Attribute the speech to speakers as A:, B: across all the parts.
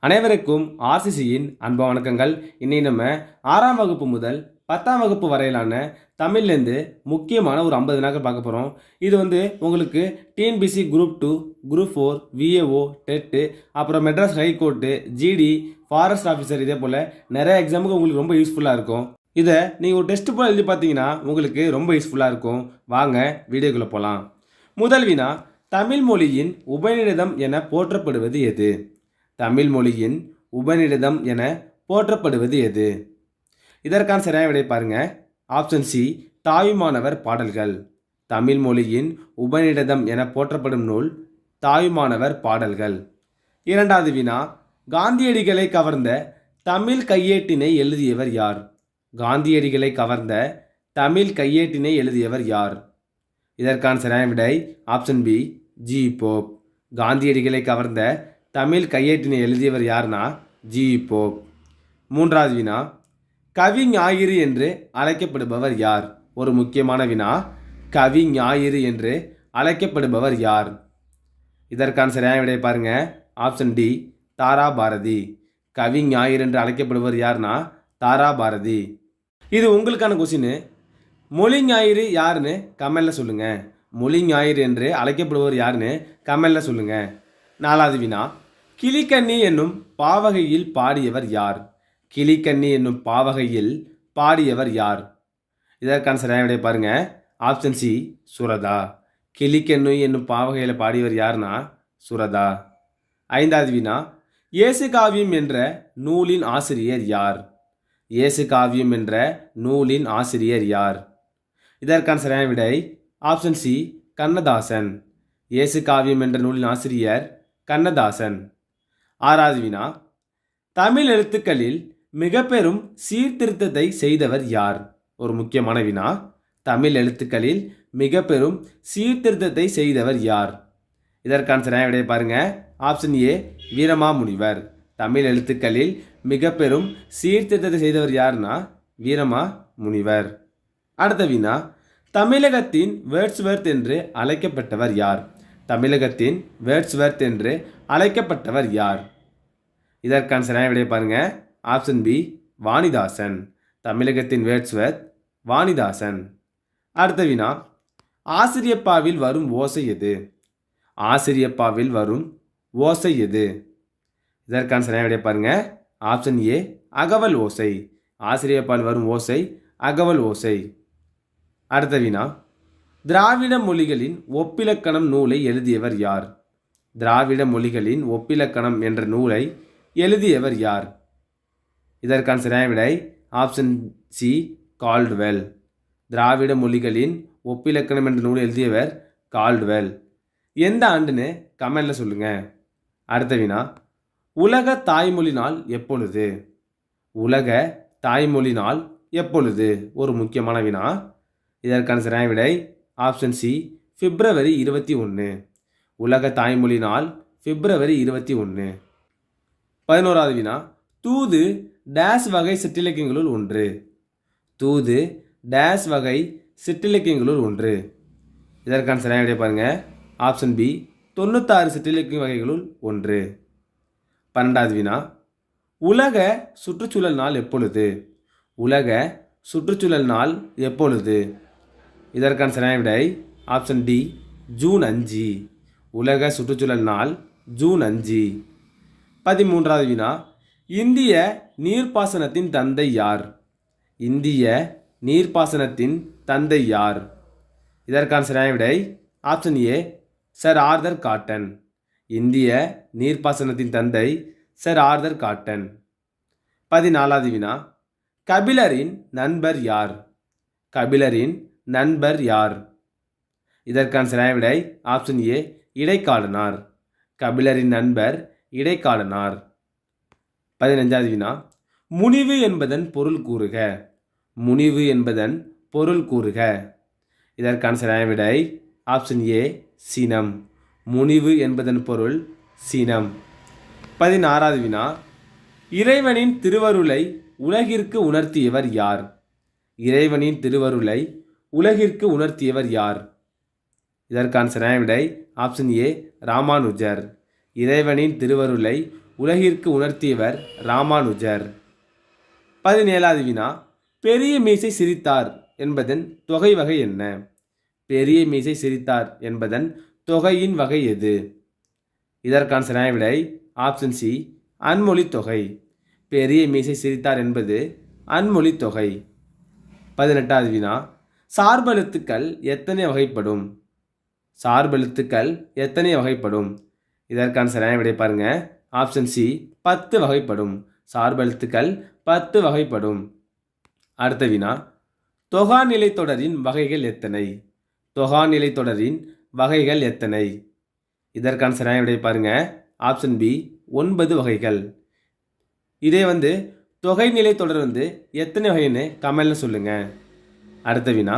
A: அனைவருக்கும் ஆர்சிசியின் அன்பு வணக்கங்கள். இன்னைக்கு நம்ம 6ஆம் வகுப்பு முதல் 10ஆம் வகுப்பு வரையிலான தமிழ்லேருந்து முக்கியமான ஒரு 50 வினாக்கள் பார்க்க போகிறோம். இது உங்களுக்கு TNPSC group 2, group 4, VAO, TET, அப்புறம் Madras high court, GD, forest officer, இதே போல் நிறைய எக்ஸாமுக்கு உங்களுக்கு ரொம்ப யூஸ்ஃபுல்லாக இருக்கும். இதை நீங்கள் ஒரு டெஸ்ட் போல் எழுதி பார்த்தீங்கன்னா உங்களுக்கு ரொம்ப யூஸ்ஃபுல்லாக இருக்கும். வாங்க வீடியோக்குள்ளே போகலாம். முதல் வினா, தமிழ் மொழியின் உபநிடதம் என போற்றப்படுவது எது? தமிழ் மொழியின் உபநிடதம் என போற்றப்படுவது எது? இதற்கான சரியான விடை பாருங்க. ஆப்ஷன் சி, தாயுமானவர் பாடல்கள். தமிழ் மொழியின் உபநிடதம் என போற்றப்படும் நூல் தாயுமானவர் பாடல்கள். இரண்டாவது வினா, காந்தியடிகளை கவர்ந்த தமிழ் கையேட்டினை எழுதியவர் யார்? காந்தியடிகளை கவர்ந்த தமிழ் கையேட்டினை எழுதியவர் யார்? இதற்கான சரியான விடை ஆப்ஷன் பி, ஜி போப். காந்தியடிகளை கவர்ந்த தமிழ் கையேட்டினை எழுதியவர் யார்னா ஜி போப். மூன்றாவது வினா, கவி ஞாயிறு என்று அழைக்கப்படுபவர் யார்? ஒரு முக்கியமான வினா, கவி ஞாயிறு என்று அழைக்கப்படுபவர் யார்? இதற்கான சரியான விடை பாருங்க. ஆப்ஷன் டி, தாரா பாரதி. கவி ஞாயிறு என்று அழைக்கப்படுபவர் யார்னா தாரா பாரதி. இது உங்களுக்கான கொஸ்டின். மொழி ஞாயிறு யாருன்னு கமெண்டில் சொல்லுங்கள். மொழி ஞாயிறு என்று அழைக்கப்படுபவர் யாருன்னு கமெண்டில் சொல்லுங்கள். நாலாவது வினா, கிளிக்கண்ணி என்னும் பாவகையில் பாடியவர் யார்? கிளிக்கண்ணி என்னும் பாவகையில் பாடியவர் யார்? இதற்கான சரியான விடை பாருங்க. Option C, Suratha. கிளிக்கண்ணி என்னும் பாவகையில் பாடியவர் யார்னா சுரதா. ஐந்தாவது வினா, இயேசு காவியம் என்ற நூலின் ஆசிரியர் யார்? இயேசு காவியம் என்ற நூலின் ஆசிரியர் யார்? இதற்கான சரியான விடை ஆப்ஷன் சி, கண்ணதாசன். இயேசு காவியம் என்ற நூலின் ஆசிரியர் கண்ணதாசன். ஆறாவது வினா, தமிழ் எழுத்துக்களில் மிக பெரும் சீர்திருத்தத்தை செய்தவர் யார்? ஒரு முக்கியமான வினா, தமிழ் எழுத்துக்களில் மிக பெரும் சீர்திருத்தத்தை செய்தவர் யார்? இதற்கான சரியான விடையை பாருங்க. ஆப்ஷன் ஏ, வீரமாமுனிவர். தமிழ் எழுத்துக்களில் மிக பெரும் சீர்திருத்தத்தை செய்தவர் யார்னா வீரமாமுனிவர். அடுத்த வினா, தமிழகத்தின் வேர்ட்ஸ்வர்த் என்று அழைக்கப்பட்டவர் யார்? தமிழகத்தின் வேர்ட்ஸ்வர்த் என்று அழைக்கப்பட்டவர் யார்? இதற்கான சரியான விடையை பாருங்க. Option B, Vanidasan. தமிழகத்தின் வேர்ட்ஸ்வர்த் வாணிதாசன். அடுத்த வினா, ஆசிரியப்பாவில் வரும் ஓசை எது? ஆசிரியப்பாவில் வரும் ஓசை எது? இதற்கான சரியான விடையை பாருங்க. ஆப்ஷன் ஏ, அகவல் ஓசை. ஆசிரியப்பால் வரும் ஓசை அகவல் ஓசை. அடுத்த வினா, திராவிட மொழிகளின் ஒப்பிலக்கணம் நூலை எழுதியவர் யார்? திராவிட மொழிகளின் ஒப்பிலக்கணம் என்ற நூலை எழுதியவர் யார்? இதற்கான சரியான விடை ஆப்ஷன் சி, கால்டுவெல். திராவிட மொழிகளின் ஒப்பிலக்கணம் என்ற நூலை எழுதியவர் கால்டுவெல். எந்த ஆண்டுன்னு கமெண்டில் சொல்லுங்கள். அடுத்த வினா, உலக தாய்மொழி நாள் எப்பொழுது? உலக தாய்மொழி நாள் எப்பொழுது? ஒரு முக்கியமான வினா. இதற்கான சரியான விடை ஆப்ஷன் சி, பிப்ரவரி 21. உலக தாய்மொழி நாள் பிப்ரவரி 21. 11வது வினா, தூது டேஸ் வகை சிற்றிலக்கியங்களுள் ஒன்று. தூது டேஸ் வகை சிற்றிலக்கியங்களுள் ஒன்று. இதற்கான சரியான விடை பாருங்க. ஆப்ஷன் பி, 96 சிற்றிலக்கிய வகைகளுள் ஒன்று. 12வது வினா, உலக சுற்றுச்சூழல் நாள் எப்பொழுது? உலக சுற்றுச்சூழல் நாள் எப்பொழுது? இதற்கான சரியான விடை ஆப்ஷன் டி, ஜூன் 5. உலக சுற்றுச்சூழல் நாள் ஜூன் 5. 13வது வினா, இந்திய நீர்ப்பாசனத்தின் தந்தை யார்? இந்திய நீர்ப்பாசனத்தின் தந்தை யார்? இதற்கான சரியான விடை option A, sir Arthur cotton. இந்திய நீர்ப்பாசனத்தின் தந்தை சர் ஆர்தர் காட்டன். 14வது வினா, கபிலரின் நண்பர் யார்? கபிலரின் நண்பர் யார்? இதற்கான சரியான விடை ஆப்ஷன் ஏ, இடைக்காலனார். கபிலரின் நண்பர் இடைக்காலனார். 15வது வினா, முனிவு என்பதன் பொருள் கூறுக. முனிவு என்பதன் பொருள் கூறுக. இதற்கான சரியான விடை ஆப்ஷன் ஏ, சினம். முனிவு என்பதன் பொருள் சினம். 16வது வினா, இறைவனின் திருவருளை உலகிற்கு உணர்த்தியவர் யார்? இறைவனின் திருவருளை உலகிற்கு உணர்த்தியவர் யார்? இதற்கான சரியான விடை ஆப்ஷன் ஏ, ராமானுஜர். இறைவனின் திருவருளை உலகிற்கு உணர்த்தியவர் ராமானுஜர். 17வது வினா, பெரிய மீசை சிரித்தார் என்பதன் தொகை வகை என்ன? பெரிய மீசை சிரித்தார் என்பதன் தொகையின் வகை எது? இதற்கான சரியான விடை ஆப்ஷன் சி, அன்மொழி தொகை. பெரிய மீசை சிரித்தார் என்பது அன்மொழி தொகை. 18வது வினா, சார்பெழுத்துக்கள் எத்தனை வகைப்படும்? சார்பெழுத்துக்கள் எத்தனை வகைப்படும்? இதற்கான சரியான விடை பாருங்க. ஆப்ஷன் சி, 10 வகைப்படும். சார்பெழுத்துக்கள் 10 வகைப்படும். அடுத்த வினா, தொகாநிலை தொடரின் வகைகள் எத்தனை? தொகாநிலை தொடரின் வகைகள் எத்தனை? இதற்கான சரியான விடை பாருங்க. ஆப்ஷன் பி, 9 வகைகள். இதே தொகைநிலை தொடர் எத்தனை வகைன்னு கமெண்ட்ல சொல்லுங்க. அடுத்த வினா,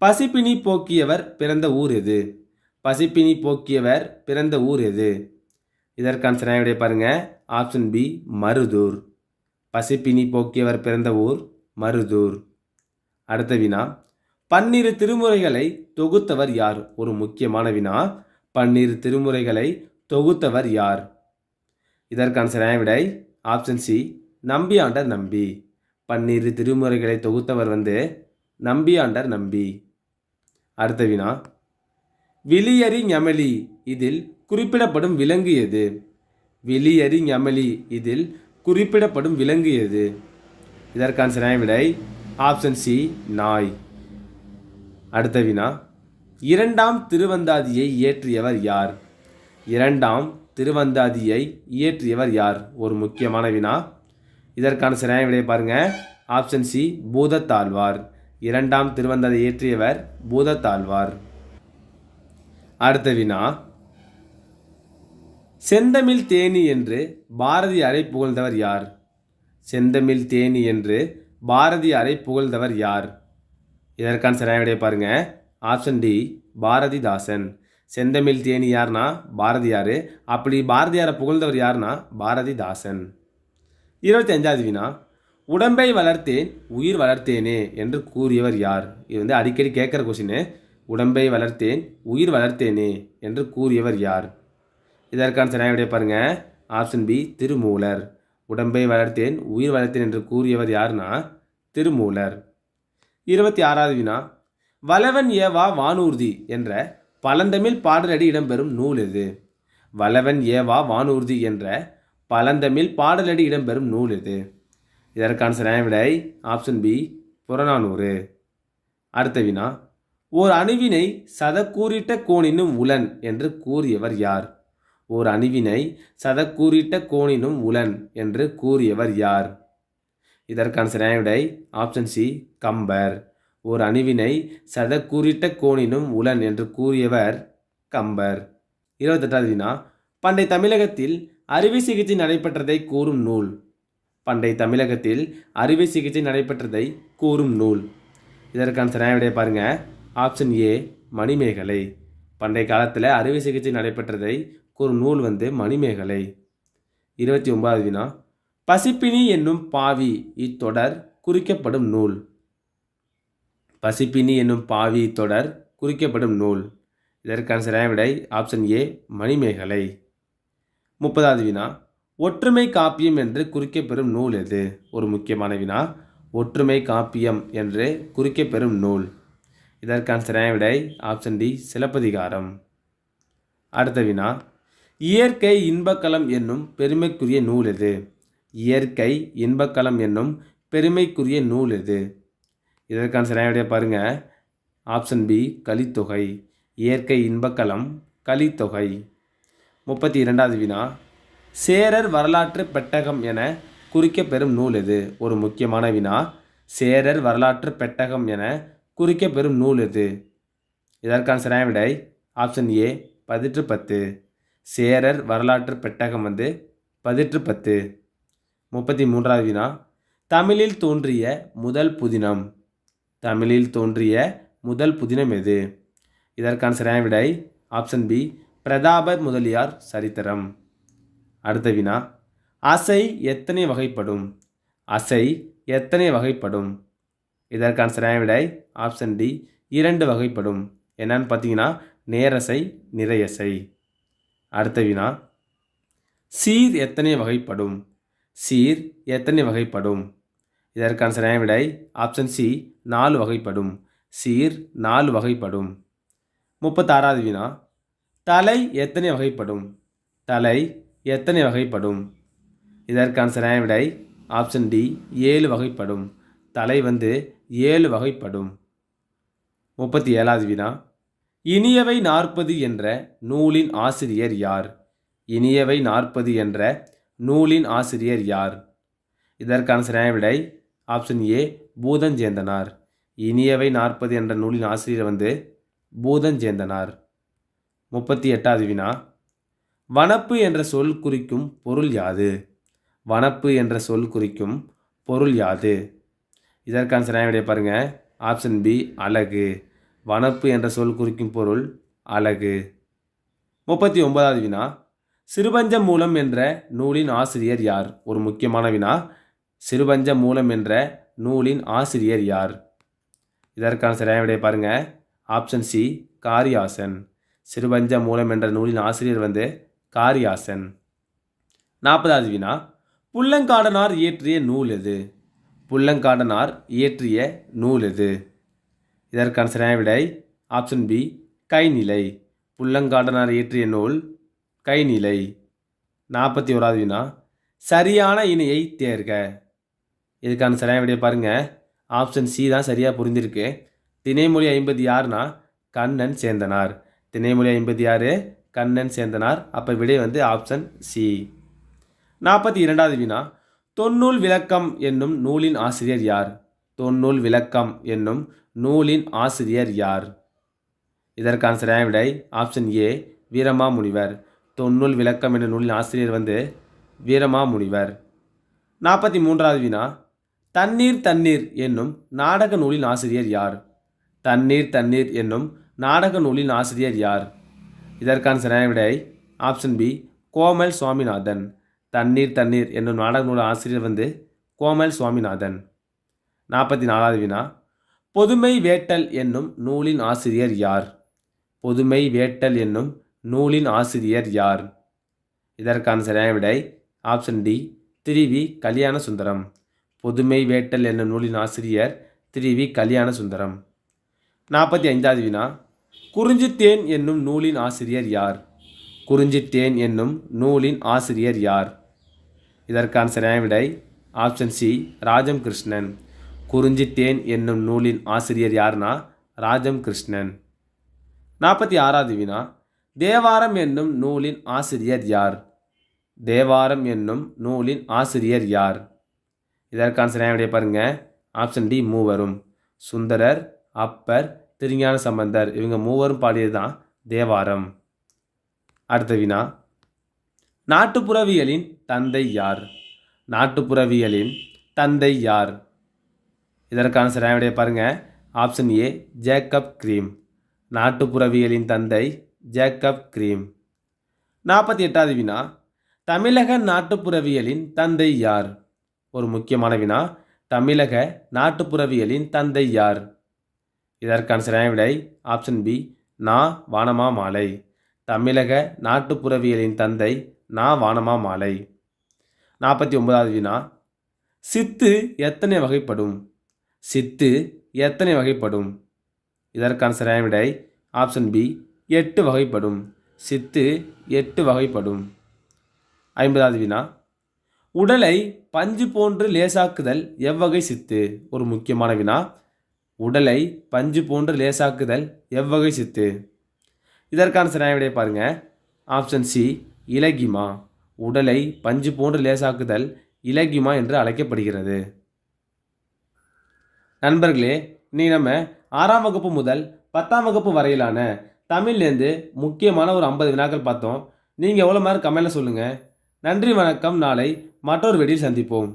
A: பசிப்பினி போக்கியவர் பிறந்த ஊர் எது? பசிப்பினி போக்கியவர் பிறந்த ஊர் எது? இதற்கான சரியான விடை பாருங்க. Option B, Maruthur. பசிப்பினி போக்கியவர் பிறந்த ஊர் மருதூர். அடுத்த வினா, 12 திருமுறைகளை தொகுத்தவர் யார்? ஒரு முக்கியமான வினா. 12 திருமுறைகளை தொகுத்தவர் யார்? இதற்கான சரியான விடை ஆப்ஷன் சி, நம்பியாண்டர் நம்பி. 12 திருமுறைகளை தொகுத்தவர் நம்பியாண்டர் நம்பி. அடுத்த வினா, விளியரி ஞமலி இதில் குறிப்பிடப்படும் விலங்கு எது? விளியரி ஞமலி இதில் குறிப்பிடப்படும் விலங்கு எது? இதற்கான சரியான விடை ஆப்ஷன் சி, நாய். அடுத்த வினா, 2ஆம் திருவந்தாதியை இயற்றியவர் யார்? 2ஆம் திருவந்தாதியை இயற்றியவர் யார்? ஒரு முக்கியமான வினா. இதற்கான சரியான விடையை பாருங்க. Option C, Bhoothathalvar. 2ஆம் திருவந்தாதியை இயற்றியவர் பூதத்தாழ்வார். அடுத்த வினா, செந்தமிழ் தேனி என்று பாரதியாரை புகழ்ந்தவர் யார்? செந்தமிழ் தேனி என்று பாரதியாரை புகழ்ந்தவர் யார்? இதற்கான சரியான விடையை பாருங்க. Option D, Bharathidasan. செந்தமிழ் தேனி யார்னா பாரதியார். அப்படி பாரதியாரை புகழ்ந்தவர் யார்னா பாரதிதாசன். 25வது வினா, உடம்பை வளர்த்தேன் உயிர் வளர்த்தேனே என்று கூறியவர் யார்? இது அடிக்கடி கேட்குற கொஸ்டின். உடம்பை வளர்த்தேன் உயிர் வளர்த்தேனே என்று கூறியவர் யார்? இதற்கான சரியான விடையை பாருங்க. Option B, Thirumoolar. உடம்பை வளர்த்தேன் உயிர் வளர்த்தேன் என்று கூறியவர் யார்னா திருமூலர். 26வது வினா, வளவன் ஏவா வானூர்தி என்ற பழந்தமிழ் பாடலடி இடம்பெறும் நூல் எது? வளவன் ஏவா வானூர்தி என்ற பழந்தமிழ் பாடலடி இடம்பெறும் நூல் எது? இதற்கான சரியான விடை ஆப்ஷன் பி, புறநானூறு. அடுத்த வினா, ஓர் அணுவினை சதக்கூறிட்ட கோணினும் உளன் என்று கூறியவர் யார்? ஓர் அணுவினை சதக்கூறிட்ட கோணினும் உளன் என்று கூறியவர் யார்? இதற்கான சரியான விடை ஆப்ஷன் சி, கம்பர். ஓர் அணுவினை சதக்கூறிட்ட கோணினும் உளன் என்று கூறியவர் கம்பர். 28வது வினா, பண்டை தமிழகத்தில் அறுவை சிகிச்சை நடைபெற்றதை கூறும் நூல். பண்டை தமிழகத்தில் அறுவை சிகிச்சை நடைபெற்றதை கூறும் நூல். இதற்கான சரியான விடையை பாருங்க. Option A, Manimegalai. பண்டைய காலத்தில் அறுவை சிகிச்சை நடைபெற்றதை கூறும் நூல் மணிமேகலை. 29வது வினா, பசிப்பினி என்னும் பாவி இத்தொடர் குறிக்கப்படும் நூல். பசிப்பினி என்னும் பாவி தொடர் குறிக்கப்படும் நூல். இதற்கான சரியான விடை ஆப்ஷன் ஏ, மணிமேகலை. 30வது வினா, ஒற்றுமை காப்பியம் என்று குறிக்கப்பெறும் நூல் எது? ஒரு முக்கியமான வினா. ஒற்றுமை காப்பியம் என்று குறிக்கப்பெறும் நூல். இதற்கான சரியான விடை ஆப்ஷன் டி, சிலப்பதிகாரம். அடுத்த வினா, இயற்கை இன்பக்களம் என்னும் பெருமைக்குரிய நூல் எது? இயற்கை இன்பக்களம் என்னும் பெருமைக்குரிய நூல் எது? இதற்கான சரியான விடையை பாருங்க. Option B, Kalithogai. இயற்கை இன்பக்களம் கலித்தொகை. 32வது வினா, சேரர் வரலாற்று பெட்டகம் என குறிக்கப்பெறும் நூல் எது? ஒரு முக்கியமான வினா. சேரர் வரலாற்று பெட்டகம் என குறிக்கப்பெறும் நூல் எது? இதற்கான சரியான விடை ஆப்ஷன் ஏ, பதிற்று 10. சேரர் வரலாற்று பெட்டகம் பதிற்று 10. 33வது வினா, தமிழில் தோன்றிய முதல் புதினம். தமிழில் தோன்றிய முதல் புதினம் எது? இதற்கான சரியான விடை ஆப்ஷன் பி, பிரதாப முதலியார் சரித்திரம். அடுத்த வினா, அசை எத்தனை வகைப்படும்? அசை எத்தனை வகைப்படும்? இதற்கான சரியான விடை ஆப்ஷன் டி, 2 வகைப்படும். என்னன்னு பார்த்தீங்கன்னா நேரசை, நிறையசை. அடுத்த வினா, சீர் எத்தனை வகைப்படும்? சீர் எத்தனை வகைப்படும்? இதற்கான சரியான விடை ஆப்ஷன் சி 4 வகைப்படும். சீர் 4 வகைப்படும். 36வது வினா தலை எத்தனை வகைப்படும்? தலை எத்தனை வகைப்படும்? இதற்கான சரியான விடை ஆப்ஷன் டி 7 வகைப்படும். தலை 7 வகைப்படும். 37வது வினா இனியவை 40 என்ற நூலின் ஆசிரியர் யார்? இனியவை 40 என்ற நூலின் ஆசிரியர் யார்? இதற்கான சரியான விடை ஆப்ஷன் ஏ பூதஞ்சேந்தனார். இனியவை 40 என்ற நூலின் ஆசிரியர் பூதஞ்சேந்தனார். 38வது வினா வனப்பு என்ற சொல் குறிக்கும் பொருள் யாது? வனப்பு என்ற சொல் குறிக்கும் பொருள் யாது? இதற்கான சரியான விடை பாருங்க. ஆப்ஷன் பி அழகு. வனப்பு என்ற சொல் குறிக்கும் பொருள் அழகு. 39வது வினா சிறுபஞ்ச மூலம் என்ற நூலின் ஆசிரியர் யார்? ஒரு முக்கியமான வினா. சிறுபஞ்ச மூலம் என்ற நூலின் ஆசிரியர் யார்? இதற்கான சரியான விடை பாருங்க. Option C Kariyasan. சிறுபஞ்ச மூலம் என்ற நூலின் ஆசிரியர் காரியாசன். 40வது வினா புல்லங்காடனார் இயற்றிய நூல் எது? புல்லங்காடனார் இயற்றிய நூல் எது? இதற்கான சரியான விடை ஆப்ஷன் பி கைநிலை. புல்லங்காடனார் இயற்றிய நூல் கைநிலை. 41வது வினா சரியான இணையை தேர்க. இதுக்கான சரியான விடையை பாருங்க. ஆப்ஷன் சி தான் சரியாக புரிந்திருக்கு. திணைமொழி 50 யாருன்னா கண்ணன் சேந்தனார். திணைமொழி 50 யார்? கண்ணன் சேந்தனார். அப்போ விடை ஆப்ஷன் சி. 42வது வினா தொன்னூல் விளக்கம் என்னும் நூலின் ஆசிரியர் யார்? தொன்னூல் விளக்கம் என்னும் நூலின் ஆசிரியர் யார்? இதற்கான சரியான விடை ஆப்ஷன் ஏ வீரமாமுனிவர். தொன்னூல் விளக்கம் என்னும் நூலின் ஆசிரியர் வீரமாமுனிவர். 43வது வினா தண்ணீர் தண்ணீர் என்னும் நாடக நூலின் ஆசிரியர் யார்? தண்ணீர் தண்ணீர் என்னும் நாடக நூலின் ஆசிரியர் யார்? இதற்கான சரியான விடை ஆப்ஷன் பி கோமல் சுவாமிநாதன். தண்ணீர் தண்ணீர் என்னும் நாடக நூல் ஆசிரியர் கோமல் சுவாமிநாதன். 44வது வினா பொதுமை வேட்டல் என்னும் நூலின் ஆசிரியர் யார்? பொதுமை வேட்டல் என்னும் நூலின் ஆசிரியர் யார்? இதற்கான சரியான விடை ஆப்ஷன் டி திரிவி கல்யாண சுந்தரம். பொதுமை வேட்டல் என்னும் நூலின் ஆசிரியர் திரிவி கல்யாண சுந்தரம். 45வது வினா குறிஞ்சித்தேன் என்னும் நூலின் ஆசிரியர் யார்? குறிஞ்சித்தேன் என்னும் நூலின் ஆசிரியர் யார்? இதற்கான சரியான விடை ஆப்ஷன் சி ராஜம் கிருஷ்ணன். குறிஞ்சித்தேன் என்னும் நூலின் ஆசிரியர் யார்னா ராஜம் கிருஷ்ணன். 46வது வினா தேவாரம் என்னும் நூலின் ஆசிரியர் யார்? தேவாரம் என்னும் நூலின் ஆசிரியர் யார்? இதற்கான சரியான விடையை பாருங்க. ஆப்ஷன் டி மூவரும். சுந்தரர், அப்பர், திருஞான சம்பந்தர் இவங்க மூவரும் பாடியது தான் தேவாரம். அடுத்த வினா நாட்டுப்புறவியலின் தந்தை யார்? நாட்டுப்புறவியலின் தந்தை யார்? இதற்கான சரியான விடையை பாருங்க. Option A Jacob Grimm. நாட்டுப்புறவியலின் தந்தை ஜேக்கப் கிரீம். 48வது வினா தமிழக நாட்டுப்புறவியலின் தந்தை யார்? ஒரு முக்கியமான வினா. தமிழக நாட்டுப்புறவியலின் தந்தை யார்? இதற்கான சரியான விடை ஆப்ஷன் பி நா வானமாமலை. தமிழக நாட்டுப்புறவியலின் தந்தை நா வானமாமலை. 49வது வினா சித்து எத்தனை வகைப்படும்? சித்து எத்தனை வகைப்படும்? இதற்கான சரியான விடை ஆப்ஷன் பி 8 வகைப்படும். சித்து 8 வகைப்படும். 50வது வினா உடலை பஞ்சு போன்று லேசாக்குதல் எவ்வகை சித்து? ஒரு முக்கியமான வினா. உடலை பஞ்சு போன்று லேசாக்குதல் எவ்வகை சித்து? இதற்கான சரியான விடையை பாருங்க. ஆப்ஷன் சி இலகிமா. உடலை பஞ்சு போன்று லேசாக்குதல் இலகிமா என்று அழைக்கப்படுகிறது. நண்பர்களே, இன்னைக்கு நம்ம 6ஆம் வகுப்பு முதல் 10ஆம் வகுப்பு வரையிலான தமிழ்லேருந்து முக்கியமான ஒரு 50 வினாக்கள் பார்த்தோம். நீங்கள் எவ்வளோ மார்க் கமெண்ட்டில் சொல்லுங்கள். நன்றி, வணக்கம். நாளை மற்றொரு வீடியோவில் சந்திப்போம்.